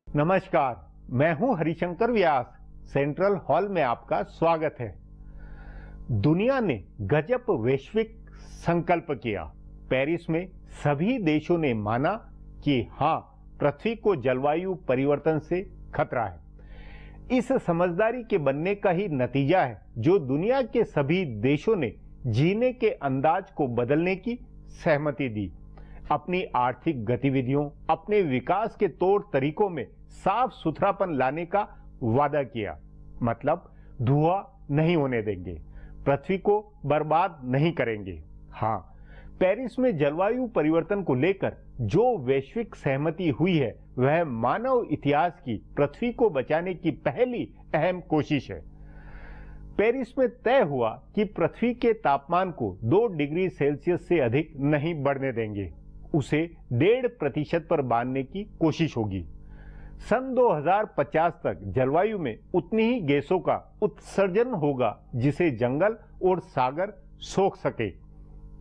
नमस्कार, मैं हूं हरिशंकर व्यास। सेंट्रल हॉल में आपका स्वागत है। दुनिया ने गजब वैश्विक संकल्प किया। पेरिस में सभी देशों ने माना कि हां, पृथ्वी को जलवायु परिवर्तन से खतरा है। इस समझदारी के बनने का ही नतीजा है जो दुनिया के सभी देशों ने जीने के अंदाज को बदलने की सहमति दी। अपनी आर्थिक गतिविधियों, अपने विकास के तौर तरीकों में साफ सुथरापन लाने का वादा किया। मतलब धुआं नहीं होने देंगे, पृथ्वी को बर्बाद नहीं करेंगे। हां, पेरिस में जलवायु परिवर्तन को लेकर जो वैश्विक सहमति हुई है वह मानव इतिहास की पृथ्वी को बचाने की पहली अहम कोशिश है। पेरिस में तय हुआ कि पृथ्वी के तापमान को 2 डिग्री सेल्सियस से अधिक नहीं बढ़ने देंगे, उसे 1.5% पर बांधने की कोशिश होगी। सन 2050 तक जलवायु में उतनी ही गैसों का उत्सर्जन होगा जिसे जंगल और सागर सोख सके।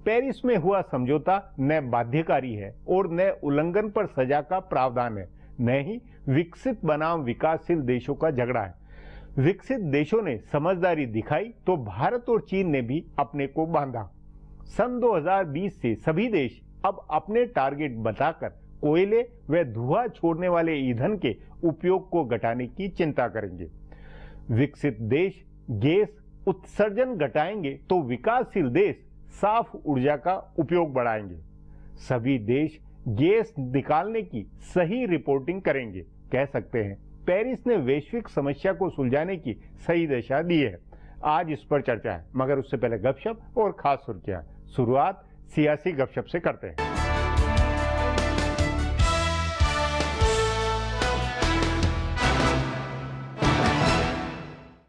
पेरिस में हुआ समझौता न बाध्यकारी है और न उल्लंघन पर सजा का प्रावधान है, न ही विकसित बनाम विकासशील देशों का झगड़ा है। विकसित देशों ने समझदारी दिखाई तो भारत और चीन ने भी अपने को बांधा। सन 2020 से सभी देश अब अपने टारगेट बताकर कोयले व धुआं छोड़ने वाले ईंधन के उपयोग को घटाने की चिंता करेंगे। विकसित देश गैस उत्सर्जन घटाएंगे तो विकासशील देश साफ ऊर्जा का उपयोग बढ़ाएंगे। सभी देश गैस निकालने की सही रिपोर्टिंग करेंगे। कह सकते हैं पेरिस ने वैश्विक समस्या को सुलझाने की सही दिशा दी है। आज इस पर चर्चा है, मगर उससे पहले गपशप और खास सुर्खियां। शुरुआत सियासी गपशप से करते हैं।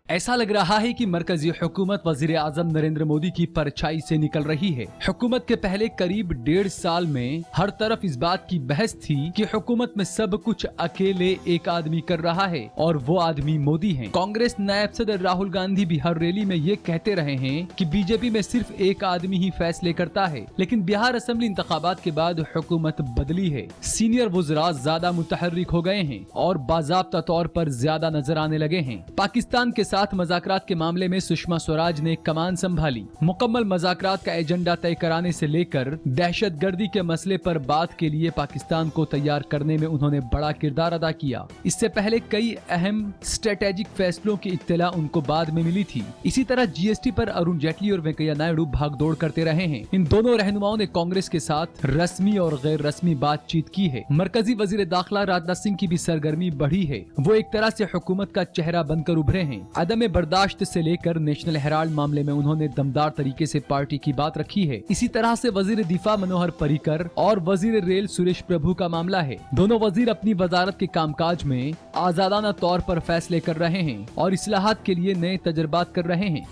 ऐसा लग रहा है कि मरकजी हुकूमत वजीर आजम नरेंद्र मोदी की परछाई से निकल रही है। हुकूमत के पहले करीब 1.5 साल में हर तरफ इस बात की बहस थी कि हुकूमत में सब कुछ अकेले एक आदमी कर रहा है और वो आदमी मोदी है। कांग्रेस नायब सदर राहुल गांधी भी हर रैली में ये कहते रहे हैं कि बीजेपी में सिर्फ एक आदमी ही फैसले करता है। लेकिन बिहार असेंबली इंतखाबात के बाद हुकूमत बदली है। सीनियर वुज़रा ज्यादा मुतहर्रिक हो गए हैं और बाज़ाब्ता तौर पर ज्यादा नजर आने लगे हैं। पाकिस्तान के साथ मज़ाकरात के मामले में सुषमा स्वराज ने कमान संभाली। मुकम्मल मज़ाकरात का एजेंडा तय कराने से लेकर दहशतगर्दी के मसले पर बात के लिए पाकिस्तान को तैयार करने में उन्होंने बड़ा किरदार अदा किया। इससे पहले कई अहम स्ट्रेटेजिक फैसलों की इत्तला उनको बाद में मिली थी। इसी तरह जीएसटी पर अरुण जेटली और वेंकैया नायडू भागदौड़ करते रहे हैं। इन दोनों रहनुमाओं ने कांग्रेस के साथ रस्मी और गैर रस्मी बातचीत की है। मरकजी वजीर दाखिला राजनाथ सिंह की भी सरगर्मी बढ़ी है। वो एक तरह से हुकूमत का चेहरा बनकर उभरे हैं। अदम बर्दाश्त से लेकर नेशनल हेराल्ड मामले में उन्होंने दमदार तरीके से पार्टी की बात रखी है। इसी तरह से वजीर दिफा मनोहर पर्रिकर और वजीर रेल सुरेश प्रभु का मामला है। दोनों वजीर अपनी वजारत के कामकाज में आजादाना तौर पर फैसले कर रहे हैं और इस्लाहात के लिए नए तजर्बात कर रहे हैं।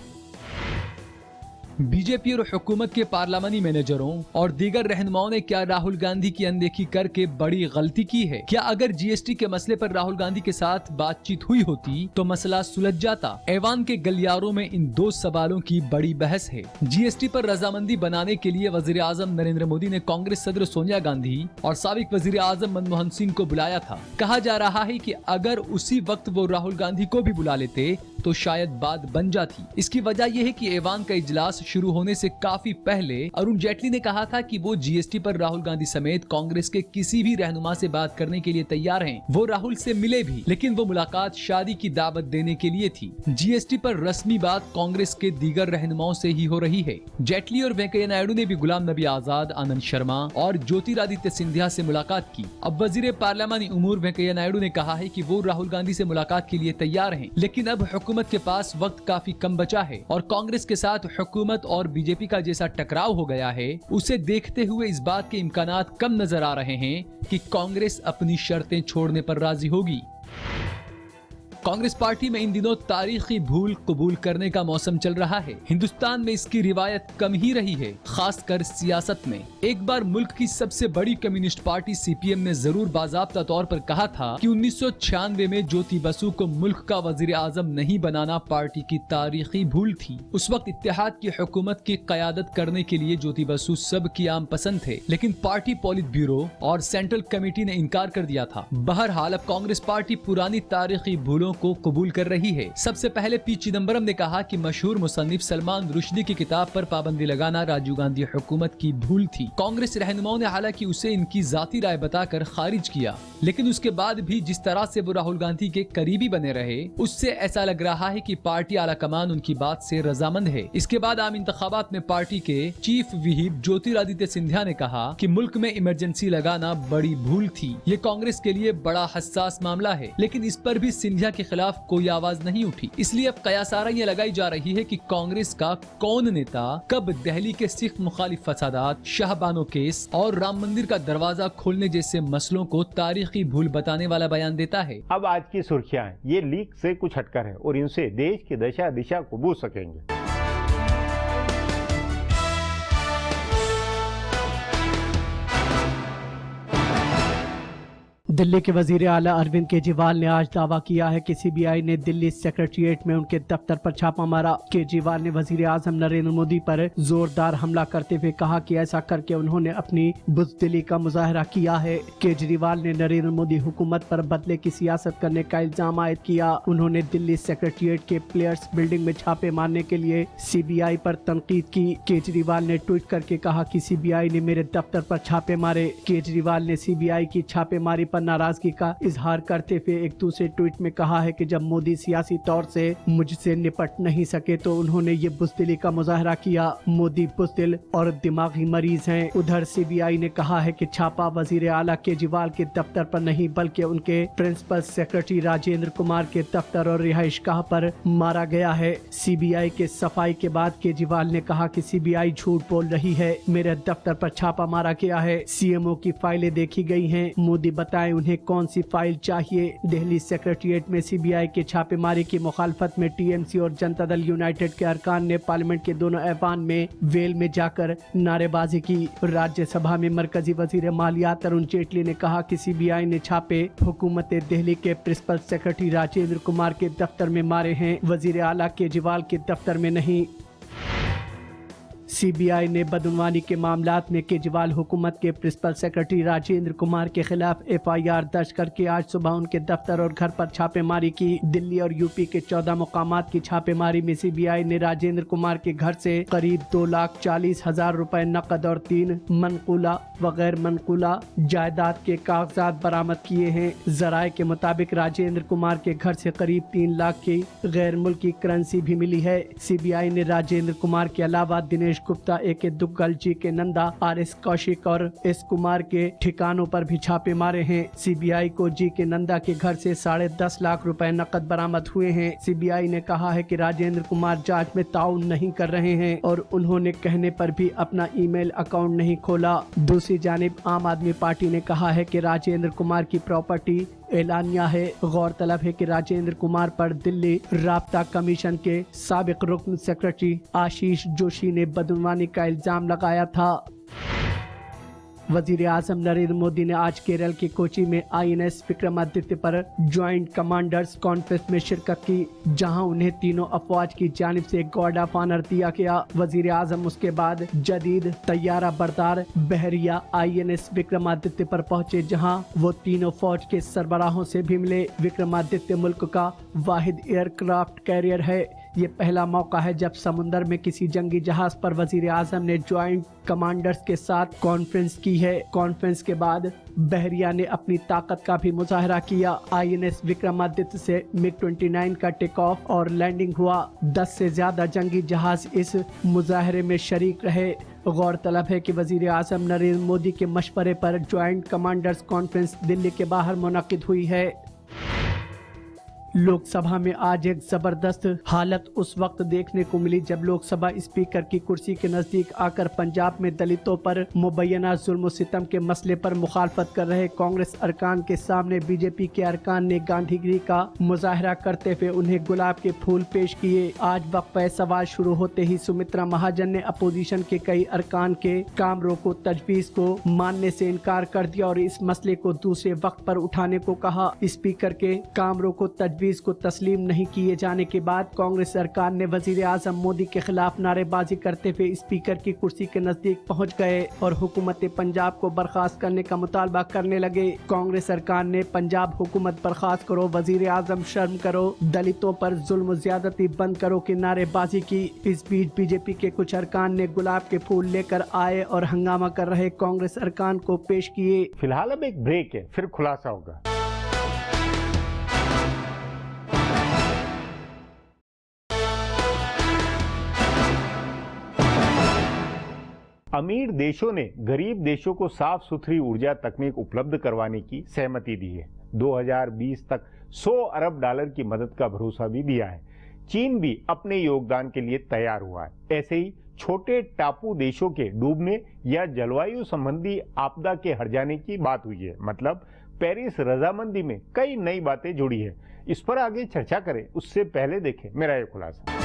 बीजेपी और हुकूमत के पार्लियामानी मैनेजरों और दीगर रहनुमाओं ने क्या राहुल गांधी की अनदेखी करके बड़ी गलती की है? क्या अगर जीएसटी के मसले पर राहुल गांधी के साथ बातचीत हुई होती तो मसला सुलझ जाता? ऐवान के गलियारों में इन 2 सवालों की बड़ी बहस है। जीएसटी पर रजामंदी बनाने के लिए वजीर आजम नरेंद्र मोदी ने कांग्रेस सदर सोनिया गांधी और साबिक वजीर आजम मनमोहन सिंह को बुलाया था। कहा जा रहा है कि अगर उसी वक्त वो राहुल गांधी को भी बुला लेते तो शायद बात बन जाती। इसकी वजह यह है कि ऐवान का इजलास शुरू होने से काफी पहले अरुण जेटली ने कहा था कि वो जीएसटी पर राहुल गांधी समेत कांग्रेस के किसी भी रहनुमा से बात करने के लिए तैयार हैं। वो राहुल से मिले भी, लेकिन वो मुलाकात शादी की दावत देने के लिए थी। जीएसटी पर रस्मी बात कांग्रेस के दीगर रहनुमाओं से ही हो रही है। जेटली और वेंकैया नायडू ने भी गुलाम नबी आजाद, आनंद शर्मा और ज्योतिरादित्य सिंधिया से मुलाकात की। अब वजीर पार्लियामानी उमूर वेंकैया नायडू ने कहा है कि वो राहुल गांधी से मुलाकात के लिए तैयार हैं, लेकिन अब हुकूमत के पास वक्त काफी कम बचा है और कांग्रेस के साथ हुकूमत और बीजेपी का जैसा टकराव हो गया है, उसे देखते हुए इस बात के इम्कानात कम नजर आ रहे हैं कि कांग्रेस अपनी शर्तें छोड़ने पर राजी होगी। कांग्रेस पार्टी में इन दिनों तारीखी भूल कबूल करने का मौसम चल रहा है। हिंदुस्तान में इसकी रिवायत कम ही रही है, खासकर सियासत में। एक बार मुल्क की सबसे बड़ी कम्युनिस्ट पार्टी सीपीएम ने जरूर बाज़ाब्ता तौर पर कहा था कि 1996 में ज्योति बसु को मुल्क का वजीर आजम नहीं बनाना पार्टी की तारीखी भूल थी। उस वक्त इत्तेहाद की हुकूमत की क़यादत करने के लिए ज्योति बसु सबकी आम पसंद थे, लेकिन पार्टी पॉलिट ब्यूरो और सेंट्रल कमेटी ने इनकार कर दिया था। बहरहाल अब कांग्रेस पार्टी पुरानी तारीखी भूलों को कबूल कर रही है। सबसे पहले पी चिदम्बरम ने कहा कि मशहूर मुसन्निफ सलमान रुश्दी की किताब पर पाबंदी लगाना राजीव गांधी हुकूमत की भूल थी। कांग्रेस रहनुमाओं ने हालांकि उसे इनकी जाती राय बताकर खारिज किया, लेकिन उसके बाद भी जिस तरह से वो राहुल गांधी के करीबी बने रहे, उससे ऐसा लग रहा है कि पार्टी आला कमान उनकी बात से रजामंद है। इसके बाद आम इंतखाबात में पार्टी के चीफ व्हिप ज्योतिरादित्य सिंधिया ने कहा कि मुल्क में इमरजेंसी लगाना बड़ी भूल थी। ये कांग्रेस के लिए बड़ा हसास मामला है, लेकिन इस पर भी सिंधिया के खिलाफ कोई आवाज नहीं उठी। इसलिए अब कयासारा ये लगाई जा रही है कि कांग्रेस का कौन नेता कब दिल्ली के सिख मुखालिफ फसादात, शाहबानो केस और राम मंदिर का दरवाजा खोलने जैसे मसलों को तारीखी भूल बताने वाला बयान देता है। अब आज की सुर्खियां ये लीक से कुछ हटकर है और इनसे देश की दशा दिशा को बूझ सकेंगे। दिल्ली के वजीर आला अरविंद केजरीवाल ने आज दावा किया है कि सीबीआई ने दिल्ली सेक्रेटेरिएट में उनके दफ्तर पर छापा मारा। केजरीवाल ने वजीर आजम नरेंद्र मोदी पर जोरदार हमला करते हुए कहा कि ऐसा करके उन्होंने अपनी बुज़दिली का मुजाहरा किया है। केजरीवाल ने नरेंद्र मोदी हुकूमत पर बदले की सियासत करने का इल्जाम आयद किया। उन्होंने दिल्ली सेक्रेटेरिएट के प्लेयर्स बिल्डिंग में छापे मारने के लिए सीबीआई पर तनकीद की। केजरीवाल ने ट्वीट करके कहा कि सीबीआई ने मेरे दफ्तर पर छापे मारे। केजरीवाल ने सीबीआई की छापेमारी पर नाराजगी का इजहार करते हुए एक दूसरे ट्वीट में कहा है कि जब मोदी सियासी तौर से मुझसे निपट नहीं सके तो उन्होंने ये बुज़दिली का मुजाहरा किया। मोदी बुज़दिल और दिमागी मरीज हैं। उधर सीबीआई ने कहा है कि छापा वजीर आला केजरीवाल के दफ्तर पर नहीं बल्कि उनके प्रिंसिपल सेक्रेटरी राजेंद्र कुमार के दफ्तर और रिहाइशगाह पर मारा गया है। सीबीआई के सफाई के बाद केजरीवाल ने कहा कि सीबीआई झूठ बोल रही है, मेरे दफ्तर पर छापा मारा गया है, सीएमओ की फाइलें देखी गई हैं। मोदी बताएं उन्हें कौन सी फाइल चाहिए। दिल्ली सेक्रेटेरिएट में सीबीआई के छापेमारी की मुखालफत में टीएमसी और जनता दल यूनाइटेड के अरकान ने पार्लियामेंट के दोनों ऐवान में वेल में जाकर नारेबाजी की। राज्यसभा में मरकजी वजीर मालियात अरुण जेटली ने कहा कि सीबीआई ने छापे हुकूमत दिल्ली के प्रिंसिपल सेक्रेटरी राजेंद्र कुमार के दफ्तर में मारे हैं, वजीर आला केजरीवाल के दफ्तर में नहीं। सीबीआई ने बदनवानी के मामलात में केजरीवाल हुकूमत के प्रिंसिपल सेक्रेटरी राजेंद्र कुमार के खिलाफ एफआईआर दर्ज करके आज सुबह उनके दफ्तर और घर पर छापेमारी की। दिल्ली और यूपी के 14 मुकामात की छापेमारी में सीबीआई ने राजेंद्र कुमार के घर से करीब 2,40,000 रुपए नकद और 3 मनकूला व गैर मनकूला जायदाद के कागजात बरामद किए हैं। जराये के मुताबिक राजेंद्र कुमार के घर से करीब 3 लाख की गैर मुल्की करेंसी भी मिली है। सीबीआई ने राजेंद्र कुमार के अलावा Dinesh Gupta, A K. Duggal, G K. Nanda, R S. Kaushik और एस. कुमार के ठिकानों पर भी छापे मारे हैं। सीबीआई को जी.के. नंदा के घर से 10.5 लाख रुपए नकद बरामद हुए हैं। सीबीआई ने कहा है कि राजेंद्र कुमार जांच में ताउन नहीं कर रहे हैं और उन्होंने कहने पर भी अपना ईमेल अकाउंट नहीं खोला। दूसरी जानिब आम आदमी पार्टी ने कहा है कि राजेंद्र कुमार की प्रॉपर्टी एलानिया है। गौरतलब है कि राजेंद्र कुमार पर दिल्ली राब्ता कमीशन के साबिक रुकन सेक्रेटरी आशीष जोशी ने बदनवानी का इल्जाम लगाया था। वजीर आजम नरेंद्र मोदी ने आज केरल के कोची में INS विक्रमादित्य पर ज्वाइंट कमांडर्स कॉन्फ्रेंस में शिरकत की, जहां उन्हें तीनों अफवाज की जानिब से गार्ड ऑफ ऑनर दिया गया। वजीर आजम उसके बाद जदीद तैयारा बरदार बहरिया INS विक्रमादित्य पर पहुंचे, जहां वो तीनों फौज के सरबराहों से भी मिले। विक्रमादित्य मुल्क का वाहिद एयरक्राफ्ट कैरियर है। ये पहला मौका है जब समुंदर में किसी जंगी जहाज पर वजीर आजम ने ज्वाइंट कमांडर्स के साथ कॉन्फ्रेंस की है। कॉन्फ्रेंस के बाद बहरिया ने अपनी ताकत का भी मुजाहरा किया। INS विक्रमादित्य से MiG-29 का टेक ऑफ और लैंडिंग हुआ। 10 से ज्यादा जंगी जहाज इस मुजाहरे में शरीक रहे। गौरतलब है कि वजीर आजम नरेंद्र मोदी के मशवरे पर ज्वाइंट कमांडर्स कॉन्फ्रेंस दिल्ली के बाहर मुनक्किद हुई है। लोकसभा में आज एक जबरदस्त हालत उस वक्त देखने को मिली जब लोकसभा स्पीकर की कुर्सी के नजदीक आकर पंजाब में दलितों पर मुबैना जुल्म सितम के मसले पर मुखालफत कर रहे कांग्रेस अरकान के सामने बीजेपी के अरकान ने गांधीगिरी का मुजाहरा करते हुए उन्हें गुलाब के फूल पेश किए। आज वक्फे सवाल शुरू होते ही सुमित्रा महाजन ने अपोजिशन के कई अरकान के काम रोको तजवीज को मानने से इनकार कर दिया और इस मसले को दूसरे वक्त पर उठाने को कहा। स्पीकर के काम रोको तजवीज को तस्लीम नहीं किए जाने के बाद कांग्रेस सरकार ने वजीर आजम मोदी के खिलाफ नारेबाजी करते हुए स्पीकर की कुर्सी के नजदीक पहुंच गए और हुकूमत पंजाब को बर्खास्त करने का मुतालबा करने लगे। कांग्रेस सरकार ने पंजाब हुकूमत बर्खास्त करो, वजीर आजम शर्म करो, दलितों पर जुल्म ज्यादती बंद करो की नारेबाजी की। इस बीच बीजेपी के कुछ अरकान ने गुलाब के फूल लेकर आए और हंगामा कर रहे कांग्रेस अरकान को पेश किए। फिलहाल अब एक ब्रेक है, फिर खुलासा होगा। अमीर देशों ने गरीब देशों को साफ सुथरी ऊर्जा तकनीक उपलब्ध करवाने की सहमति दी है। 2020 तक 100 अरब डॉलर की मदद का भरोसा भी दिया है। चीन भी अपने योगदान के लिए तैयार हुआ है। ऐसे ही छोटे टापू देशों के डूबने या जलवायु संबंधी आपदा के हट जाने की बात हुई है। मतलब पेरिस रजामंदी में कई नई बातें जुड़ी है। इस पर आगे चर्चा करें उससे पहले देखें मेरा ये खुलासा।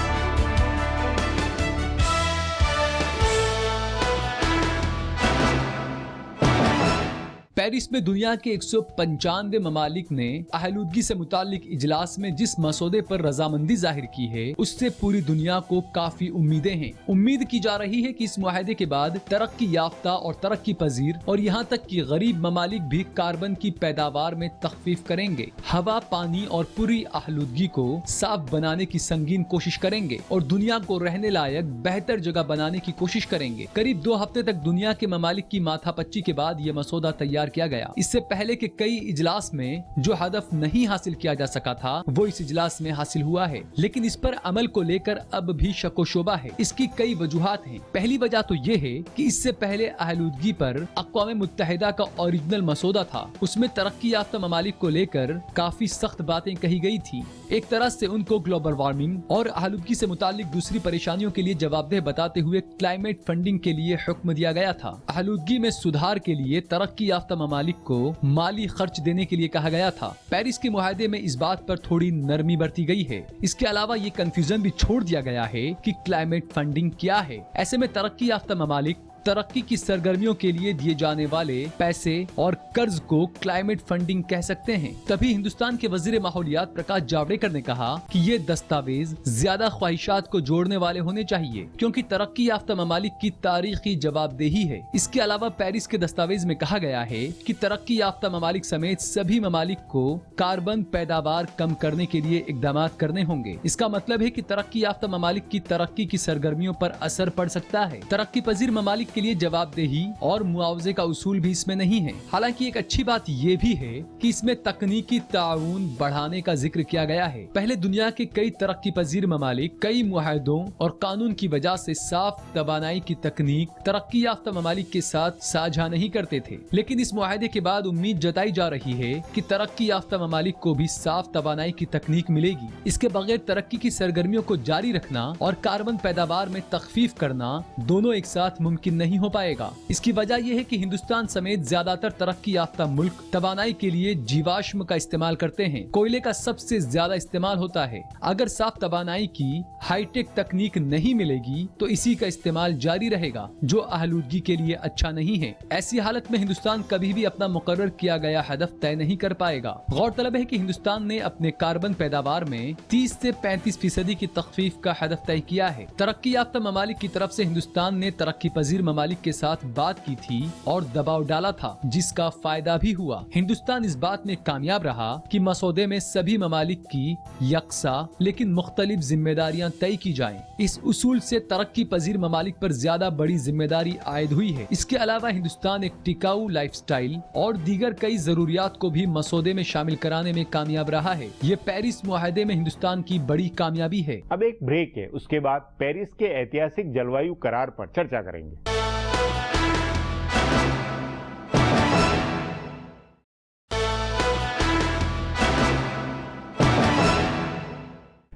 पेरिस में दुनिया के 195 ममालिक ने आलूदगी से मुतालिक इजलास में जिस मसौदे पर रजामंदी जाहिर की है उससे पूरी दुनिया को काफी उम्मीदें हैं। उम्मीद की जा रही है कि इस मुआहदे के बाद तरक्की याफ्ता और तरक्की पजीर और यहाँ तक कि गरीब ममालिक भी कार्बन की पैदावार में तखफीफ करेंगे, हवा, पानी और पूरी आलूदगी को साफ बनाने की संगीन कोशिश करेंगे और दुनिया को रहने लायक बेहतर जगह बनाने की कोशिश करेंगे। करीब 2 हफ्ते तक दुनिया के ममालिक की माथापच्ची के बाद ये मसौदा तैयार किया गया। इससे पहले के कई इजलास में जो हदफ नहीं हासिल किया जा सका था वो इस इजलास में हासिल हुआ है, लेकिन इस पर अमल को लेकर अब भी शको शोबा है। इसकी कई वजूहात हैं। पहली वजह तो ये है कि इससे पहले आलूदगी पर अक़वाम मुत्तहिदा का ओरिजिनल मसौदा था, उसमें तरक्की याफ्ता ममालिक को लेकर काफी सख्त बातें कही गई थी। एक तरह से उनको ग्लोबल वार्मिंग और आलूदगी से मुतालिक दूसरी परेशानियों के लिए जवाबदेह बताते हुए क्लाइमेट फंडिंग के लिए हुक्म दिया गया था। आलूदगी में सुधार के लिए तरक्की याफ्ता ममालिक को माली खर्च देने के लिए कहा गया था। पेरिस के मुआहदे में इस बात पर थोड़ी नरमी बरती गई है। इसके अलावा ये कंफ्यूजन भी छोड़ दिया गया है कि क्लाइमेट फंडिंग क्या है। ऐसे में तरक्की याफ्ता ममालिक तरक्की की सरगर्मियों के लिए दिए जाने वाले पैसे और कर्ज को क्लाइमेट फंडिंग कह सकते हैं। तभी हिंदुस्तान के वजीर माहौलियात प्रकाश जावड़ेकर ने कहा कि ये दस्तावेज ज्यादा ख्वाहिशात को जोड़ने वाले होने चाहिए क्योंकि तरक्की याफ्ता ममालिक की तारीखी जवाबदेही है। इसके अलावा पेरिस के दस्तावेज में कहा गया है कि तरक्की याफ्ता ममालिक समेत सभी ममालिक को कार्बन पैदावार कम करने के लिए इकदाम करने होंगे। इसका मतलब है कि तरक्की याफ्ता ममालिक की तरक्की की सरगर्मियों पर असर पड़ सकता है। तरक्की पजीर ममालिक के लिए जवाबदेही और मुआवजे का उसूल भी इसमें नहीं है। हालांकि एक अच्छी बात ये भी है कि इसमें तकनीकी ताउन बढ़ाने का जिक्र किया गया है। पहले दुनिया के कई तरक्की पजीर ममालिक कई मुआहदों और कानून की वजह से साफ तवानाई की तकनीक तरक्की याफ्ता ममालिक के साथ साझा नहीं करते थे, लेकिन इस मुआहदे के बाद उम्मीद जताई जा रही है कि तरक्की याफ्ता ममालिक को भी साफ तवानाई की तकनीक मिलेगी। इसके बगैर तरक्की की सरगर्मियों को जारी रखना और कार्बन पैदावार में तखफीफ करना दोनों एक साथ मुमकिन नहीं हो पाएगा। इसकी वजह यह है कि हिंदुस्तान समेत ज्यादातर तरक्की याफ्ता मुल्क तवानाई के लिए जीवाश्म का इस्तेमाल करते हैं। कोयले का सबसे ज्यादा इस्तेमाल होता है। अगर साफ तवानाई की हाईटेक तकनीक नहीं मिलेगी तो इसी का इस्तेमाल जारी रहेगा जो आलूदगी के लिए अच्छा नहीं है। ऐसी हालत में हिंदुस्तान कभी भी अपना मुकर्रर किया गया हदफ तय नहीं कर पाएगा। गौरतलब है कि हिंदुस्तान ने अपने कार्बन पैदावार में 30 से 35% की तखफीफ का हदफ तय किया है। तरक्की याफ्ता ममालिक की तरफ से हिंदुस्तान ने तरक्की पजीर ममालिक के साथ बात की थी और दबाव डाला था, जिसका फायदा भी हुआ। हिंदुस्तान इस बात में कामयाब रहा कि मसौदे में सभी ममालिक की यकसा लेकिन मुख्तलिफ जिम्मेदारियां तय की जाएं। इस उसूल से तरक्की पजीर ममालिक पर ज्यादा बड़ी जिम्मेदारी आयद हुई है। इसके अलावा हिंदुस्तान एक टिकाऊ लाइफस्टाइल और दीगर कई जरूरियात को भी मसौदे में शामिल कराने में कामयाब रहा है। ये पेरिस मुआहदे में हिंदुस्तान की बड़ी कामयाबी है। अब एक ब्रेक है, उसके बाद पेरिस के ऐतिहासिक जलवायु करार पर चर्चा करेंगे।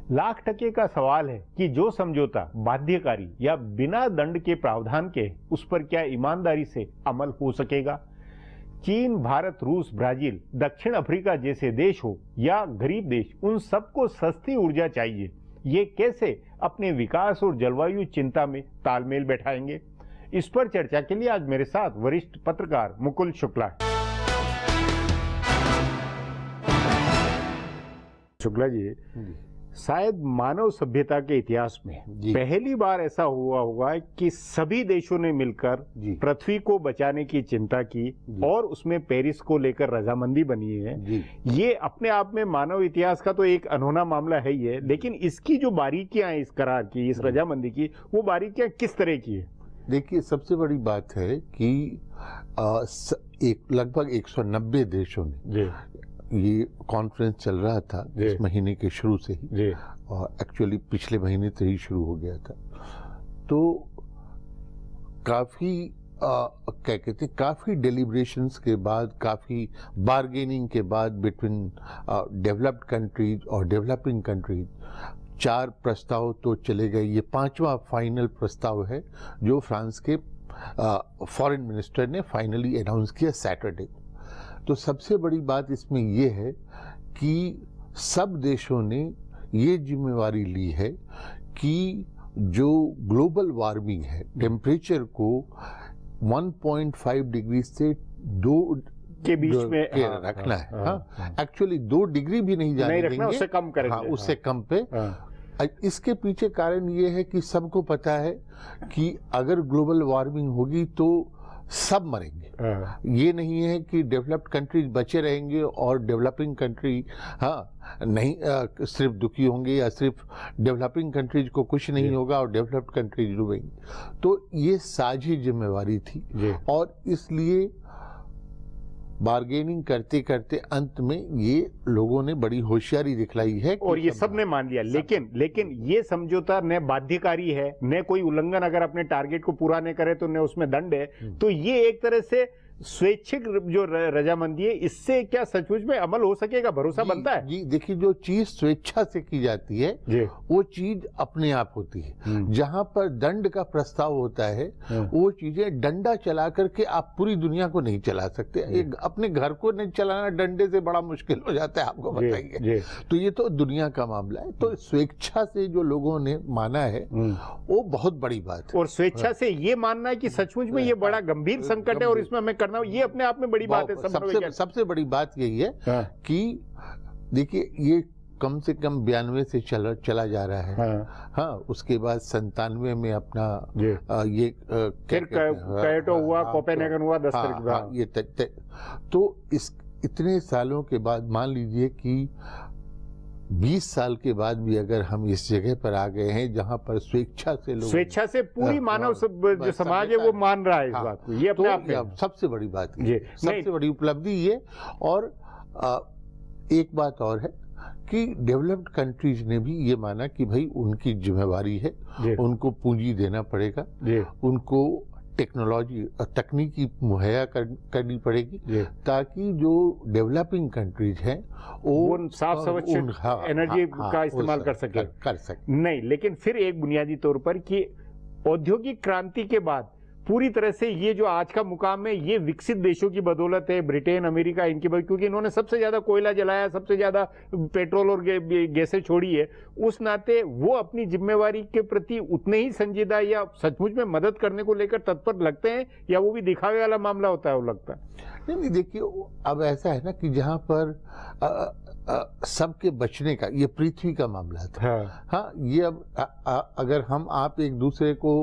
1,00,000% का सवाल है कि जो समझौता बाध्यकारी या बिना दंड के प्रावधान के, उस पर क्या ईमानदारी से अमल हो सकेगा? चीन, भारत, रूस, ब्राजील, दक्षिण अफ्रीका जैसे देश हो या गरीब देश, उन सबको सस्ती ऊर्जा चाहिए। ये कैसे अपने विकास और जलवायु चिंता में तालमेल बैठाएंगे? इस पर चर्चा के लिए आज मेरे साथ वरिष्ठ पत्रकार मुकुल शुक्ला। शुक्ला जी, शायद मानव सभ्यता के इतिहास में पहली बार ऐसा हुआ होगा कि सभी देशों ने मिलकर पृथ्वी को बचाने की चिंता की और उसमें पेरिस को लेकर रजामंदी बनी है। ये अपने आप में मानव इतिहास का तो एक अनहोना मामला है ही है, लेकिन इसकी जो बारीकियां हैं इस करार की, इस रजामंदी की, वो बारीकियां किस तरह की है? देखिए, सबसे बड़ी बात है कि लगभग 190 देशों ने ये कॉन्फ्रेंस चल रहा था इस महीने के शुरू से ही, और एक्चुअली पिछले महीने से ही शुरू हो गया था। तो काफी क्या कहते हैं, काफी डेलिब्रेशंस के बाद, काफी बार्गेनिंग के बाद बिटवीन डेवलप्ड कंट्रीज और डेवलपिंग कंट्रीज 4 प्रस्ताव तो चले गए। ये 5वां फाइनल प्रस्ताव है जो फ्रांस के फॉरेन मिनिस्टर ने फाइनली अनाउंस किया सैटरडे। तो सबसे बड़ी बात इसमें यह है कि सब देशों ने ये जिम्मेवारी ली है कि जो ग्लोबल वार्मिंग है, टेम्परेचर को 1.5 डिग्री से 2 के बीच में रखना है। हाँ, एक्चुअली 2 डिग्री भी नहीं जाने देंगे, उससे कम करेंगे। हाँ, उससे कम पे। इसके पीछे कारण ये है कि सबको पता है कि अगर ग्लोबल वार्मिंग होगी तो सब मरेंगे। ये नहीं है कि डेवलप्ड कंट्रीज बचे रहेंगे और डेवलपिंग कंट्री नहीं सिर्फ दुखी होंगे, या सिर्फ डेवलपिंग कंट्रीज को कुछ नहीं होगा और डेवलप्ड कंट्रीज डूबेंगी। तो ये साझी जिम्मेवारी थी और इसलिए बार्गेनिंग करते करते अंत में ये लोगों ने बड़ी होशियारी दिखलाई है और ये सब ने मान लिया। लेकिन ये समझौता न बाध्यकारी है, न कोई उल्लंघन, अगर अपने टारगेट को पूरा नहीं करे तो न उसमें दंड है। तो ये एक तरह से स्वैच्छिक जो रजामंदी है, इससे क्या सचमुच में अमल हो सकेगा? भरोसा बनता है? जी देखिए, जो चीज स्वेच्छा से की जाती है वो चीज अपने आप होती है। जहां पर दंड का प्रस्ताव होता है वो चीजें डंडा चला करके आप पूरी दुनिया को नहीं चला सकते। एक अपने घर को नहीं चलाना डंडे से बड़ा मुश्किल हो जाता है, आपको बताइए। तो ये तो दुनिया का मामला है। तो स्वेच्छा से जो लोगों ने माना है वो बहुत बड़ी बात है। और स्वेच्छा से ये मानना है कि सचमुच में ये बड़ा गंभीर संकट है और इसमें हमें करना, ये अपने आप में बड़ी बात है। सबसे बड़ी बात यही है कि देखिए, ये कम से कम 92 से चला जा रहा है। हाँ, उसके बाद 97 में अपना ये फिर कायोटो हुआ, कोपेनहेगन हुआ, 10 तारीख बाद। ये तो इस इतने सालों के बाद मान लीजिए कि 20 साल के बाद भी अगर हम इस जगह पर आ गए हैं जहां पर स्वेच्छा से पूरी मानव जो समाज है वो मान रहा है इस बात को, ये अपने आप में सबसे बड़ी बात है, सबसे बड़ी उपलब्धि ये। और एक बात और है कि डेवलप्ड कंट्रीज ने भी ये माना कि भाई उनकी जिम्मेवारी है, उनको पूंजी देना पड़ेगा, उनको टेक्नोलॉजी तकनीकी मुहैया करनी पड़ेगी, ताकि जो डेवलपिंग कंट्रीज हैं वो साफ स्वच्छ एनर्जी का इस्तेमाल कर सके। नहीं, लेकिन फिर एक बुनियादी तौर पर कि औद्योगिक क्रांति के बाद पूरी तरह से ये जो आज का मुकाम है ये विकसित देशों की बदौलत है, ब्रिटेन, अमेरिका, इनकी बदौलत, क्योंकि इन्होंने सबसे ज्यादा कोयला जलाया, सबसे ज्यादा पेट्रोल और गैसें छोड़ी है। उस नाते वो अपनी जिम्मेवारी के प्रति उतने ही संजीदा या सचमुच में मदद करने को लेकर तत्पर लगते हैं, या वो भी दिखावे वाला मामला होता है? वो लगता है नहीं। देखिए, अब ऐसा है ना कि जहां पर सबके बचने का, ये पृथ्वी का मामला था। हाँ, ये अब अगर हम आप एक दूसरे को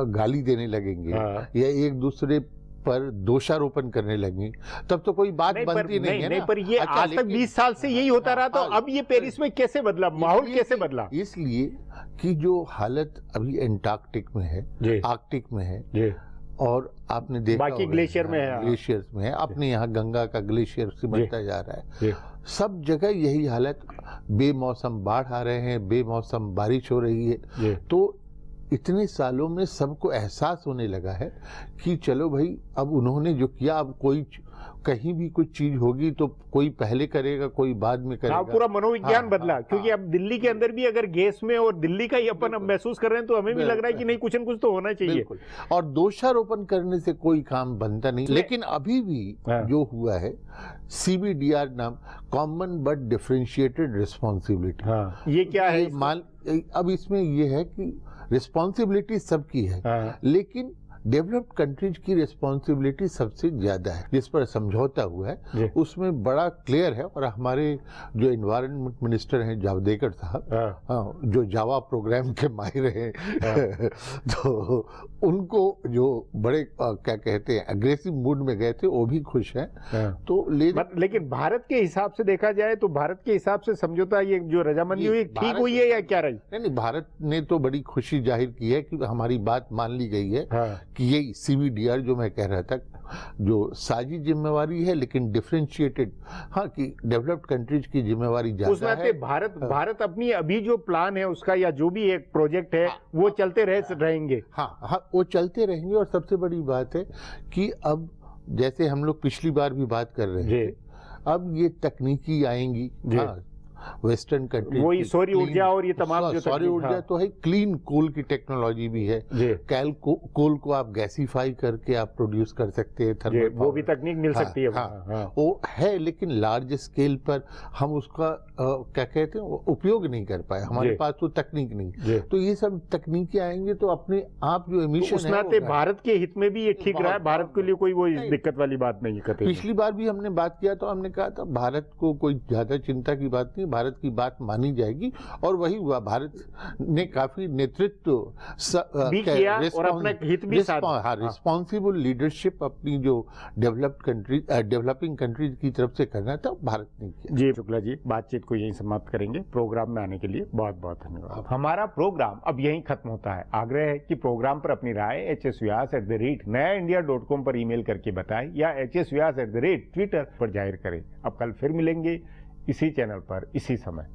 गाली देने लगेंगे या एक दूसरे पर दोषारोपण करने लगे तब तो कोई बात बनती नहीं है ना। पर ये आज तक 20 साल से यही होता रहा, तो अब ये पेरिस में कैसे बदला, माहौल कैसे बदला? इसलिए कि जो हालत अभी एंटार्क्टिक में है, आर्कटिक में है, और आपने देखा बाकी ग्लेशियर में है, ग्लेशियर्स में है, अपने यहाँ गंगा का ग्लेशियर सिमटता जा रहा है। सब जगह यही हालत, बेमौसम बाढ़ आ रहे हैं, बेमौसम बारिश हो रही है। तो इतने सालों में सबको एहसास होने लगा है कि चलो भाई, अब उन्होंने जो किया, अब कोई कहीं भी कुछ चीज होगी तो कोई पहले करेगा, कोई बाद में करेगा। पूरा मनोविज्ञान हाँ, बदला, हाँ, क्योंकि अब दिल्ली के अंदर भी अगर गैस में और दिल्ली का ही अपन अब महसूस कर रहे हैं तो हमें भी लग रहा है कि नहीं, कुछ न कुछ तो होना चाहिए। बिल्कुल। और दोषारोपण करने से कोई काम बनता नहीं। लेकिन अभी भी जो हुआ है CBDR नाम, कॉमन बट डिफरेंशिएटेड रिस्पॉन्सिबिलिटी, ये क्या है? अब इसमें ये है कि रिस्पॉन्सिबिलिटी सबकी है, लेकिन डेवलप्ड कंट्रीज की रिस्पॉन्सिबिलिटी सबसे ज्यादा है, जिस पर समझौता हुआ है उसमें बड़ा क्लियर है। और हमारे जो एनवायरनमेंट मिनिस्टर हैं जावड़ेकर साहब, जो जावा प्रोग्राम के माहिर हैं तो उनको जो बड़े क्या कहते हैं एग्रेसिव मूड में गए थे, वो भी खुश हैं। तो लेकिन भारत के हिसाब से देखा जाए तो भारत के हिसाब से समझौता ये जो रजामंदी हुई ठीक हुई है या क्या रही? नहीं, भारत ने तो बड़ी खुशी जाहिर की है कि हमारी बात मान ली गई है कि यही CBDR जो मैं कह रहा था, जो साझी जिम्मेवारी है लेकिन डिफरेंशिएटेड, हाँ, कि डेवलप्ड कंट्रीज की जिम्मेवारी ज्यादा है। भारत अपनी अभी जो प्लान है उसका या जो भी एक प्रोजेक्ट है वो चलते रहेंगे। हाँ, वो चलते रहेंगे। और सबसे बड़ी बात है कि अब जैसे हम लोग पिछली बार भी बात कर रहे थे, अब ये तकनीकी आएंगी, वेस्टर्न कंट्री, वही सौर ऊर्जा और ये तमाम जो सौर ऊर्जा तो है, क्लीन कोल की टेक्नोलॉजी भी है। कोल को आप गैसीफाई करके आप प्रोड्यूस कर सकते हैं, थर्मल, वो भी तकनीक मिल सकती है। वो है, लेकिन लार्ज स्केल पर हम उसका क्या कहते हैं उपयोग नहीं कर पाए, हमारे पास तो तकनीक नहीं। तो ये सब तकनीकी आएंगे तो अपने आप जो एमिशन उस नाते भारत के हित में भी ये ठीक रहा है, भारत के लिए कोई वो दिक्कत वाली बात नहीं है। पिछली बार भी हमने बात किया तो हमने कहा था भारत को कोई ज्यादा चिंता की बात नहीं, भारत की बात मानी जाएगी। और वही हुआ, भारत ने काफी नेतृत्व भी किया और अपना हित भी साधा। रिस्पॉन्सिबल लीडरशिप अपनी जो डेवलपिंग कंट्रीज की तरफ से करना था, भारत ने किया। जी शुक्ला जी, बातचीत को यहीं समाप्त करेंगे। प्रोग्राम में आने के लिए बहुत बहुत धन्यवाद। हमारा प्रोग्राम अब यहीं खत्म होता है। आग्रह है कि प्रोग्राम पर अपनी राय hsvyas@nayaindia.com पर ईमेल करके बताएं या hsvyas@twitter पर जाहिर करें। अब कल फिर मिलेंगे इसी चैनल पर इसी समय।